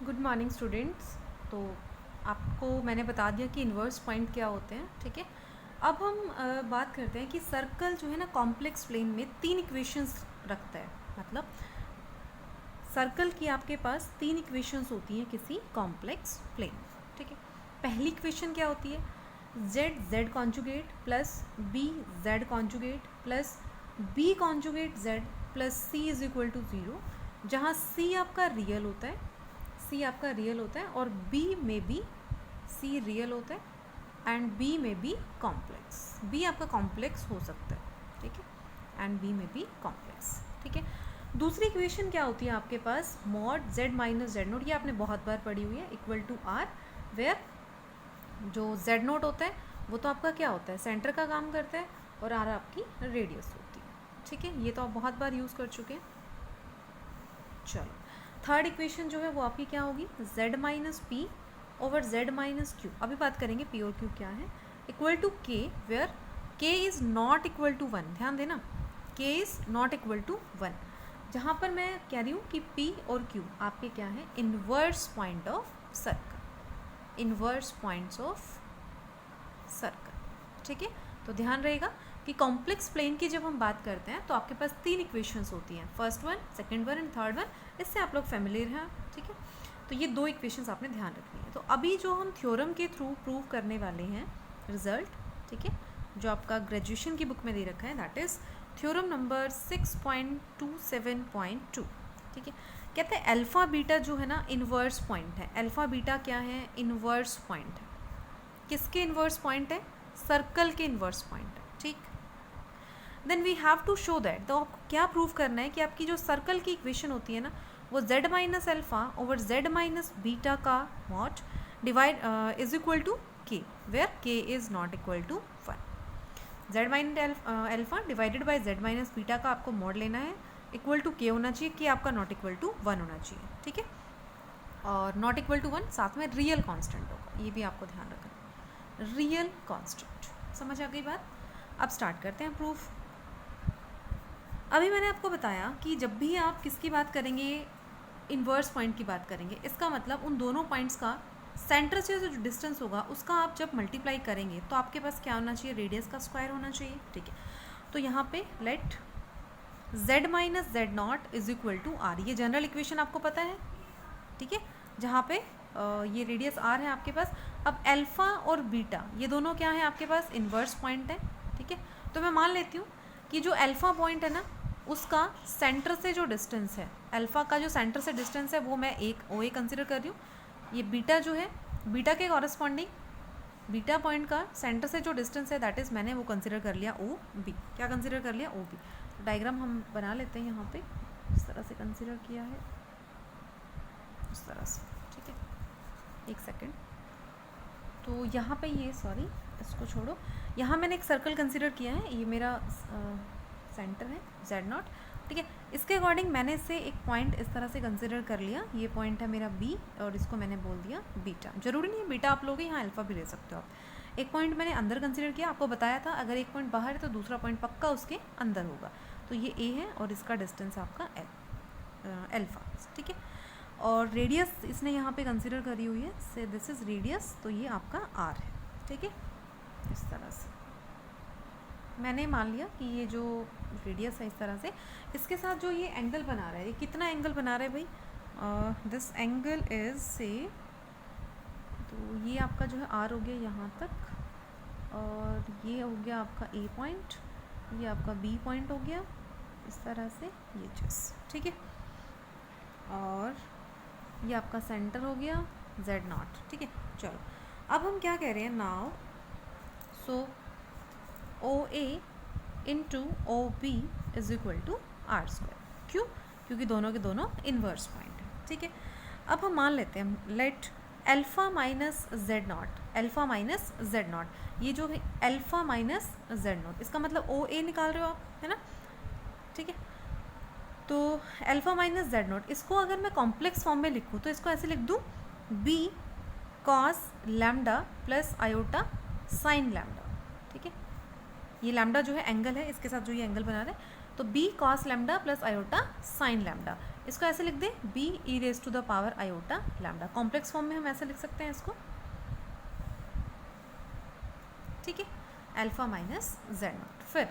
Good morning students. तो आपको मैंने बता दिया कि इन्वर्स पॉइंट क्या होते हैं, ठीक है। अब हम बात करते हैं कि सर्कल जो है ना कॉम्प्लेक्स प्लेन में 3 इक्वेशंस रखता है। मतलब सर्कल की आपके पास 3 इक्वेशंस होती हैं किसी कॉम्प्लेक्स प्लेन, ठीक है। पहली इक्वेशन क्या होती है? z conjugate plus b z conjugate plus b conjugate z plus c is equal to 0, जहाँ c आपका रियल होता है, c आपका रियल होता है और b में भी c रियल होता है एंड b में भी कॉम्प्लेक्स, b आपका कॉम्प्लेक्स हो सकता है, ठीक है, एंड b में भी कॉम्प्लेक्स, ठीक है। दूसरी इक्वेशन क्या होती है आपके पास? Mod z minus z not, ये आपने बहुत बार पढ़ी हुई है, इक्वल टू r, वेयर जो z नोट होता है वो तो आपका क्या होता है, सेंटर का काम करता है, और r आपकी रेडियस होती है, ठीक है। ये तो आप बहुत बार यूज़ कर चुके हैं। चलो थर्ड इक्वेशन जो है वो आपकी क्या होगी? z minus p over z minus q. अभी बात करेंगे p और q क्या है। Equal to k, where k is not equal to 1। ध्यान देना, k is not equal to 1, जहाँ पर मैं कह रही हूँ कि p और q आपके क्या है? Inverse point of circle, inverse points of circle, ठीक है। तो ध्यान रहेगा कि कॉम्प्लेक्स प्लेन की जब हम बात करते हैं तो आपके पास 3 इक्वेशंस होती हैं, first one, second one and third one. इससे आप लोग फेमिलियर हैं, ठीक है। तो ये 2 इक्वेशंस आपने ध्यान रखनी है। तो अभी जो हम थ्योरम के थ्रू प्रूव करने वाले हैं रिजल्ट, ठीक है, जो आपका ग्रेजुएशन की बुक में दे रखा है, दैट इज़ थ्योरम नंबर 6.27.2, ठीक है। कहते हैं अल्फ़ा बीटा जो है ना इन्वर्स पॉइंट है। अल्फ़ा बीटा क्या है? इन्वर्स पॉइंट है। किसके इन्वर्स पॉइंट है? सर्कल के इन्वर्स पॉइंट है, ठीक। Then we have to show that, तो आपको क्या प्रूव करना है कि आपकी जो सर्कल की इक्वेशन होती है ना वो z minus alpha over z minus beta का mod divide is equal to k, where k is not equal to 1। z minus alpha divided by z minus beta का आपको मॉड लेना है, इक्वल टू k होना चाहिए, k आपका not equal to 1 होना चाहिए, ठीक है। और नॉट इक्वल टू 1 साथ में रियल कांस्टेंट होगा, ये भी आपको ध्यान रखना, रियल कांस्टेंट। समझ आ गई बात? अब स्टार्ट करते हैं प्रूफ। अभी मैंने आपको बताया कि जब भी आप किसकी बात करेंगे, इन्वर्स पॉइंट की बात करेंगे, इसका मतलब उन दोनों पॉइंट्स का सेंटर से जो डिस्टेंस होगा उसका आप जब मल्टीप्लाई करेंगे तो आपके पास क्या होना चाहिए? रेडियस का स्क्वायर होना चाहिए, ठीक है। तो यहाँ पे let z minus Z not is equal to r, ये जनरल इक्वेशन आपको पता है, ठीक है, जहाँ पे ये रेडियस r है आपके पास। अब अल्फ़ा और बीटा ये दोनों क्या है आपके पास? इन्वर्स पॉइंट है, ठीक है। तो मैं मान लेती हूँ कि जो अल्फ़ा पॉइंट है ना उसका सेंटर से जो डिस्टेंस है, अल्फ़ा का जो सेंटर से डिस्टेंस है वो मैं एक OA कंसिडर कर रही हूँ। ये बीटा जो है, बीटा के कॉरस्पॉन्डिंग बीटा पॉइंट का सेंटर से जो डिस्टेंस है दैट इज़ मैंने वो कंसिडर कर लिया OB। क्या कंसिडर कर लिया? OB। तो डायग्राम हम बना लेते हैं, यहाँ पे इस तरह से कंसिडर किया है, इस तरह से, ठीक है। एक सेकेंड, तो यहाँ पे ये सॉरी इसको छोड़ो, यहाँ मैंने एक सर्कल कंसिडर किया है, ये मेरा सेंटर है z नॉट, ठीक है। इसके अकॉर्डिंग मैंने इसे एक पॉइंट इस तरह से कंसिडर कर लिया, ये पॉइंट है मेरा b और इसको मैंने बोल दिया बीटा। जरूरी नहीं है बीटा आप लोगे, यहाँ अल्फ़ा भी ले सकते हो आप। एक पॉइंट मैंने अंदर कंसिडर किया, आपको बताया था अगर एक पॉइंट बाहर है तो दूसरा पॉइंट पक्का उसके अंदर होगा। तो ये a है और इसका डिस्टेंस आपका अल्फ़ा, ठीक है। और रेडियस इसने यहाँ पे कंसिडर करी हुई है, से दिस इज़ रेडियस, तो ये आपका r है, ठीक है। इस तरह से मैंने मान लिया कि ये जो रेडियस है इस तरह से, इसके साथ जो ये एंगल बना रहा है, ये कितना एंगल बना रहा है भाई? दिस एंगल इज से, तो ये आपका जो है r हो गया यहाँ तक, और ये हो गया आपका a पॉइंट, ये आपका b पॉइंट हो गया, इस तरह से ये चीज़, ठीक है। और ये आपका सेंटर हो गया z नॉट, ठीक है। चलो अब हम क्या कह रहे हैं now, so OA into OB is equal to r square. क्यों? क्योंकि दोनों के दोनों इन्वर्स पॉइंट है, ठीक है। अब हम मान लेते हैं late alpha minus Z not, alpha minus Z not, ये जो है अल्फ़ा माइनस जेड नॉट, इसका मतलब OA निकाल रहे हो आप, है ना, ठीक है। तो अल्फ़ा माइनस जेड नॉट, इसको अगर मैं कॉम्प्लेक्स फॉर्म में लिखूँ तो इसको ऐसे लिख दूँ b cos lambda plus iota sine lambda, ठीक है। ये लैम्डा जो है एंगल है, इसके साथ जो ये एंगल बना रहे हैं, तो b cos lambda plus iota sine lambda, इसको ऐसे लिख दे b E raise to the power iota lambda, complex form में हम ऐसे लिख सकते हैं इसको, ठीक है, अल्फा माइनस जेड नॉट। फिर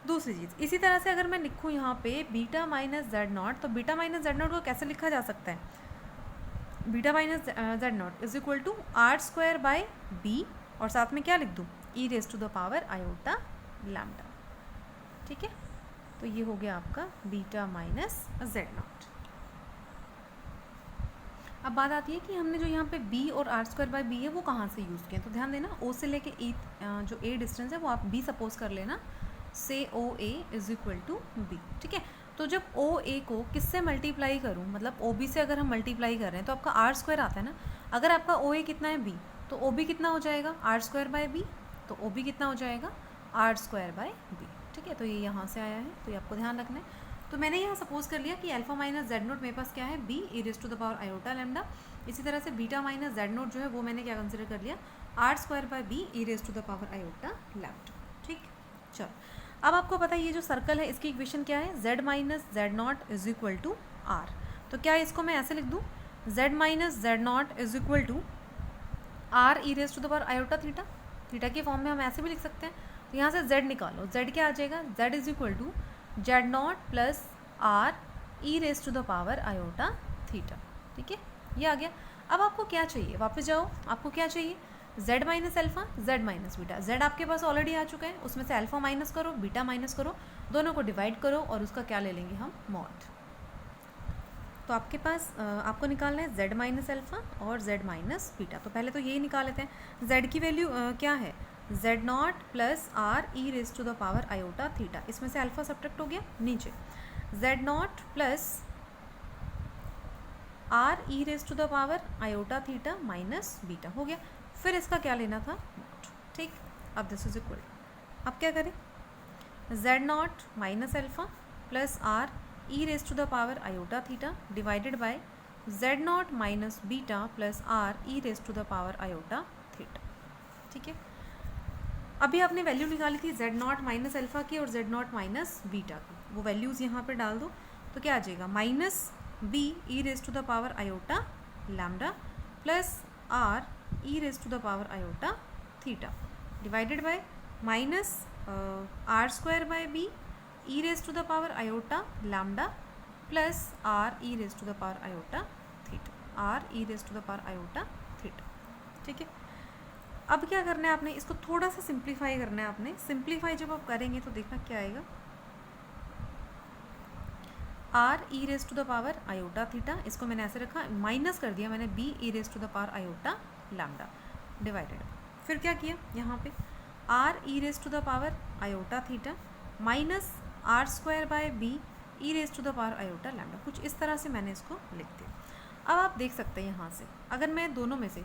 दूसरी चीज़, इसी तरह से अगर मैं लिखूँ यहाँ पे बीटा माइनस जेड नॉट, तो बीटा माइनस जेड नॉट को कैसे लिखा जा सकता है, beta minus Z not is equal to r square by b, और साथ में क्या लिख दूँ, e raise to the power iota lambda, ठीक है। तो ये हो गया आपका बीटा माइनस जेड नॉट। अब बात आती है कि हमने जो यहाँ पे b और आर स्क्वायर बाय बी है वो कहाँ से यूज़ किया, तो ध्यान देना o से लेके e जो a डिस्टेंस है वो आप b सपोज कर लेना, से ओ ए इज इक्वल टू बी, ठीक है। तो जब ओ ए को किससे मल्टीप्लाई करूँ, मतलब ओ बी से अगर हम मल्टीप्लाई कर रहे हैं तो आपका आर स्क्वायर आता है ना, अगर आपका ओ ए कितना है b, तो ओ बी कितना हो जाएगा आर स्क्वायर बाय बी, तो ओ बी कितना हो जाएगा आर स्क्वायर बाय बी, ठीक है। तो ये यहाँ से आया है, तो ये आपको ध्यान रखना है। तो मैंने यहाँ सपोज कर लिया कि अल्फा माइनस जेड नोट मेरे पास क्या है, b E raise to the power iota lambda. इसी तरह से बीटा माइनस जेड नोट जो है वो मैंने क्या कंसिडर कर लिया, r square by B E raise to the power iota lambda, ठीक। चलो अब आपको पता है ये जो सर्कल है इसकी इक्वेशन क्या है, Z minus Z not is equal to R. तो क्या इसको मैं ऐसे लिख दूँ, Z minus Z not is equal to R E raise to the power iota theta, theta के फॉर्म में हम ऐसे भी लिख सकते हैं। तो यहाँ से z निकालो, z क्या आ जाएगा, z is equal to Z naught plus R E raise to the power iota theta, ठीक है, ये आ गया। अब आपको क्या चाहिए, वापस जाओ, आपको क्या चाहिए, z minus alpha, z minus beta. z आपके पास ऑलरेडी आ चुका है, उसमें से अल्फा माइनस करो, बीटा माइनस करो, दोनों को डिवाइड करो और उसका क्या ले लेंगे हम, मॉड। तो आपके पास आपको निकालना है z माइनस अल्फा और z माइनस बीटा। तो पहले तो यही निकाल लेते हैं, z की वैल्यू क्या है, Z naught plus R E raise to the power iota theta, इसमें से अल्फा सब्ट्रैक्ट हो गया नीचे, Z naught plus R E raise to the power iota theta minus beta हो गया। फिर इसका क्या लेना था, ठीक। अब दिस इज इक्वल, अब क्या करें, Z naught minus alpha plus R E raise to the power iota theta divided by Z naught minus beta plus R E raise to the power iota theta, ठीक है। अभी आपने value निकाली थी Z naught minus alpha की और Z naught minus beta की, वो वैल्यूज़ यहाँ पे डाल दो, तो क्या आ जाएगा, minus B E raise to the power iota lambda plus R E raise to the power iota theta divided by minus R square by B E raise to the power iota lambda plus R E raise to the power iota theta, R E raise to the power iota theta, ठीक है। अब क्या करना है आपने, इसको थोड़ा सा सिंप्लीफाई करना है आपने, सिंप्लीफाई जब आप करेंगे तो देखना क्या आएगा, R E raise to the power iota theta, इसको मैंने ऐसे रखा, माइनस कर दिया मैंने B E raise to the power iota lambda divided, फिर क्या किया यहाँ पे R E raise to the power iota theta minus R square by B E raise to the power iota lambda, कुछ इस तरह से मैंने इसको लिख दिया। अब आप देख सकते हैं यहाँ से, अगर मैं दोनों में से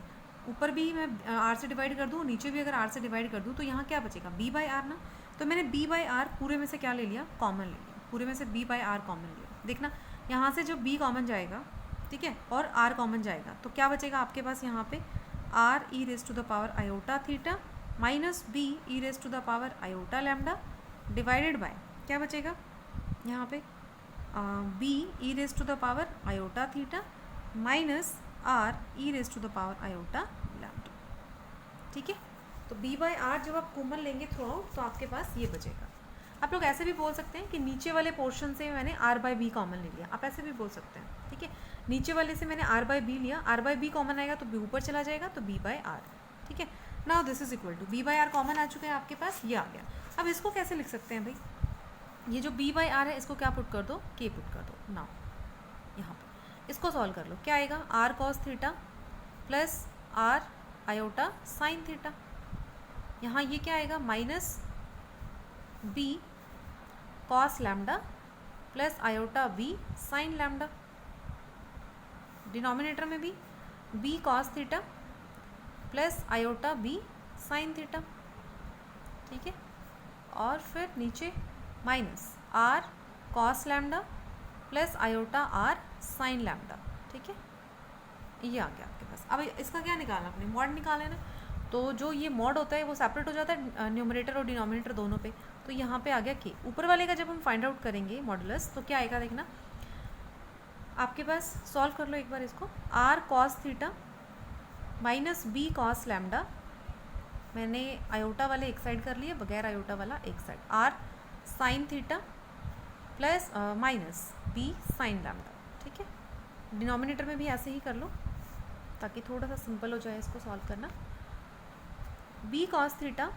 ऊपर भी मैं आर से डिवाइड कर दूँ, नीचे भी अगर आर से डिवाइड कर दूँ, तो यहाँ क्या बचेगा, बी बाई आर ना। तो मैंने बी बाई आर पूरे में से क्या ले लिया, कॉमन ले लिया, पूरे में से बी बाई आर कॉमन लिया। देखना यहाँ से जो बी कॉमन जाएगा, ठीक है, और आर कॉमन जाएगा, तो क्या बचेगा आपके पास यहाँ पे R E raise to the power iota theta minus B E raise to the power iota lambda divided by क्या बचेगा यहाँ पे B E raise to the power iota theta minus R E raise to the power iota lambda, ठीक है। तो B by are जब आप common लेंगे थ्रू आउट तो आपके पास ये बचेगा। आप लोग ऐसे भी बोल सकते हैं कि नीचे वाले पोर्शन से मैंने आर बाई बी कॉमन ले लिया, आप ऐसे भी बोल सकते हैं, ठीक है। नीचे वाले से मैंने आर बाई बी लिया, आर बाई बी कॉमन आएगा तो बी ऊपर चला जाएगा, तो बी बाई आर, ठीक है। Now this is equal to b by r common आ चुका है आपके पास, ये आ गया। अब इसको कैसे लिख सकते हैं भाई, ये जो बी बाई आर है इसको क्या पुट कर दो, के पुट कर दो। नाउ यहाँ पर इसको सॉल्व कर लो, क्या आएगा, R cos theta plus R iota sine theta, यहाँ ये क्या आएगा minus B cos lambda plus iota B sine lambda, denominator में भी B cos theta plus iota B sine theta, ठीक है। और फिर नीचे minus R cos lambda plus iota R sine lambda, ठीक है, ये आ गया आपके पास। अब इसका क्या निकालना, अपने मॉड निकालना है ना, तो जो ये मॉड होता है वो सेपरेट हो जाता है न्यूमरेटर और डिनोमिनेटर दोनों पे, तो यहाँ पे आ गया के। ऊपर वाले का जब हम फाइंड आउट करेंगे मॉडुलस तो क्या आएगा देखना, आपके पास सॉल्व कर लो एक बार इसको। R cos theta minus B cos lambda, मैंने आयोटा वाले एक साइड कर लिए, बगैर आयोटा वाला एक side. R sine theta plus minus B sine lambda, ठीक है। डिनोमिनेटर में भी ऐसे ही कर लो ताकि थोड़ा सा सिंपल हो जाए इसको सॉल्व करना। B cos theta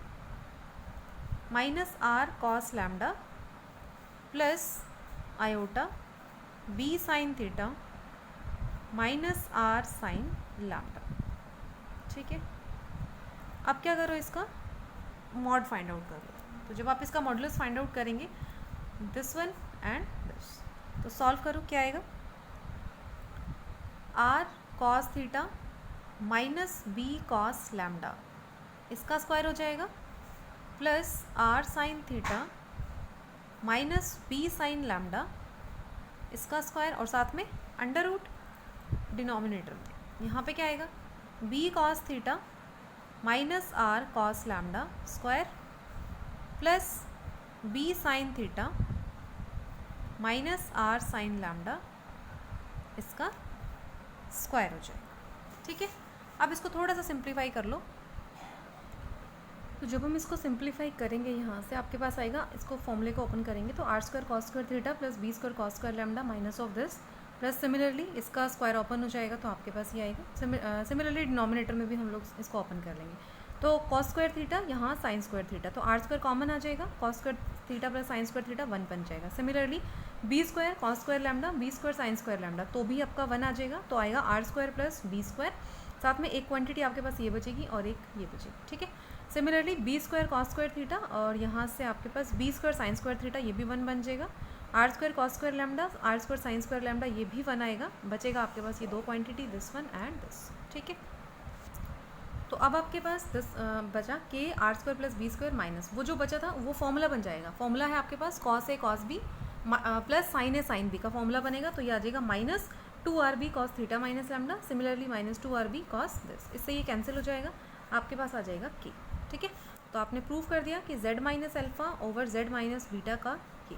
minus R cos lambda plus iota B sine theta minus R sine lambda, ठीक है। अब क्या करो, इसका मॉड फाइंड आउट कर लो। तो जब आप इसका मॉडुलस फाइंड आउट करेंगे, दिस वन एंड दिस, तो सॉल्व करो क्या आएगा। R cos theta minus B cos lambda, इसका स्क्वायर हो जाएगा, plus R sine theta minus B sine lambda, इसका स्क्वायर, और साथ में अंडर रूट डिनोमिनेटर में। यहाँ पे क्या आएगा, B cos theta minus R cos lambda square plus B sine theta minus R sine lambda, इसका स्क्वायर हो जाएगा, ठीक है। अब इसको थोड़ा सा सिंप्लीफाई कर लो। तो जब हम इसको सिंप्लीफाई करेंगे यहाँ से आपके पास आएगा, इसको फॉर्मूले को ओपन करेंगे तो R square cos square theta plus B square cos square lambda minus of this, plus similarly इसका स्क्वायर ओपन हो जाएगा तो आपके पास ये आएगा। सिमिलरली डिनोमिनेटर में भी हम लोग इसको ओपन कर लेंगे, तो कॉस स्क्वायर थीटा यहाँ साइन स्क्वायर थीटा, तो आर स्क्वायर कॉमन आ जाएगा, cos square theta plus sine square theta 1 बन जाएगा। Similarly B square cos square lambda B square sine square lambda, तो भी आपका 1 आ जाएगा, तो आएगा R square plus B square, साथ में एक क्वांटिटी आपके पास ये बचेगी और एक ये बचेगी, ठीक है। Similarly B square cos square theta और यहाँ से आपके पास b square sine square theta, ये भी 1 बन जाएगा। R square cos square lambda r square sine square lambda, ये भी 1 आएगा, बचेगा आपके पास ये दो quantity, this one and this, ठीक है। तो अब आपके पास दिस बचा के r square plus B square minus, वो जो बचा था वो फॉर्मूला बन जाएगा। फॉर्मूला है आपके पास cos A cos B plus sign A sine B का फॉर्मूला बनेगा, तो ये आ जाएगा minus 2rb cos theta minus lambda, similarly minus 2rb cos this, इससे ये कैंसिल हो जाएगा, आपके पास आ जाएगा के, ठीक है। तो आपने प्रूव कर दिया कि z minus alpha over z minus beta का के,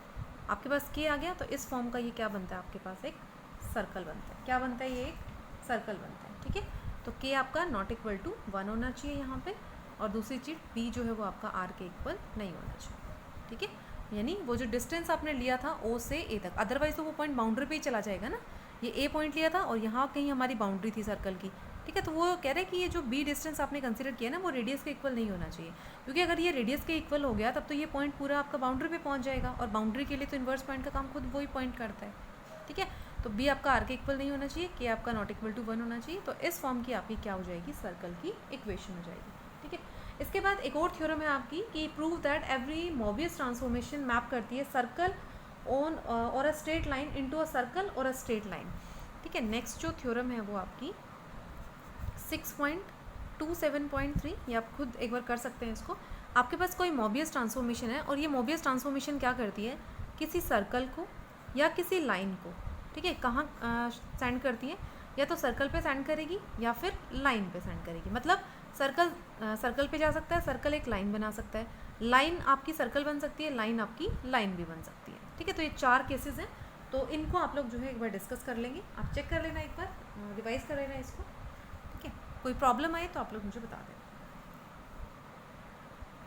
आपके पास के आ गया, तो इस फॉर्म का ये क्या बनता है, आपके पास एक सर्कल बनता है। क्या बनता है, ये एक सर्कल बनता है, ठीक है। तो के आपका नॉट इक्वल टू 1 होना चाहिए यहाँ पे, और दूसरी चीज़ बी जो है वो आपका आर के इक्वल नहीं होना चाहिए, ठीक है। यानी वो जो डिस्टेंस आपने लिया था ओ से ए तक, अदरवाइज तो वो पॉइंट बाउंड्री पे ही चला जाएगा ना। ये ए पॉइंट लिया था और यहाँ कहीं हमारी बाउंड्री थी सर्कल की, ठीक है। तो वो कह रहे हैं कि ये जो बी डिस्टेंस आपने कंसीडर किया ना, वो रेडियस के इक्वल नहीं होना चाहिए, क्योंकि अगर ये रेडियस के इक्वल हो गया तब तो ये पॉइंट पूरा आपका बाउंड्री पे पहुँच जाएगा, और बाउंड्री के लिए तो इन्वर्स पॉइंट का काम खुद वही पॉइंट करता है, ठीक है। तो बी आपका आर के इक्वल नहीं होना चाहिए, के आपका नॉट इक्वल टू 1 होना चाहिए, तो इस फॉर्म की आपकी क्या हो जाएगी, सर्कल की इक्वेशन हो जाएगी, ठीक है। इसके बाद एक और थ्योरम है आपकी कि prove that every Mobius transformation map करती है सर्कल ऑन और a straight line into a circle और अ स्ट्रेट लाइन, ठीक है। नेक्स्ट जो थ्योरम है वो आपकी 6.27.3, ये आप खुद एक बार कर सकते हैं इसको। आपके पास कोई मोबियस ट्रांसफॉर्मेशन है और ये मोबियस ट्रांसफॉर्मेशन क्या करती है, किसी सर्कल को या किसी लाइन को, ठीक है, कहाँ सेंड करती है, या तो सर्कल पे सेंड करेगी या फिर लाइन पे सेंड करेगी। मतलब सर्कल पे जा सकता है, सर्कल एक लाइन बना सकता है, लाइन आपकी सर्कल बन सकती है, लाइन आपकी लाइन भी बन सकती है, ठीक है। तो ये 4 केसेस हैं, तो इनको आप लोग जो है एक बार डिस्कस कर लेंगे, आप चेक कर लेना, एक बार रिवाइज कर लेना इसको, ठीक है। कोई प्रॉब्लम आए तो आप लोग मुझे बता देना।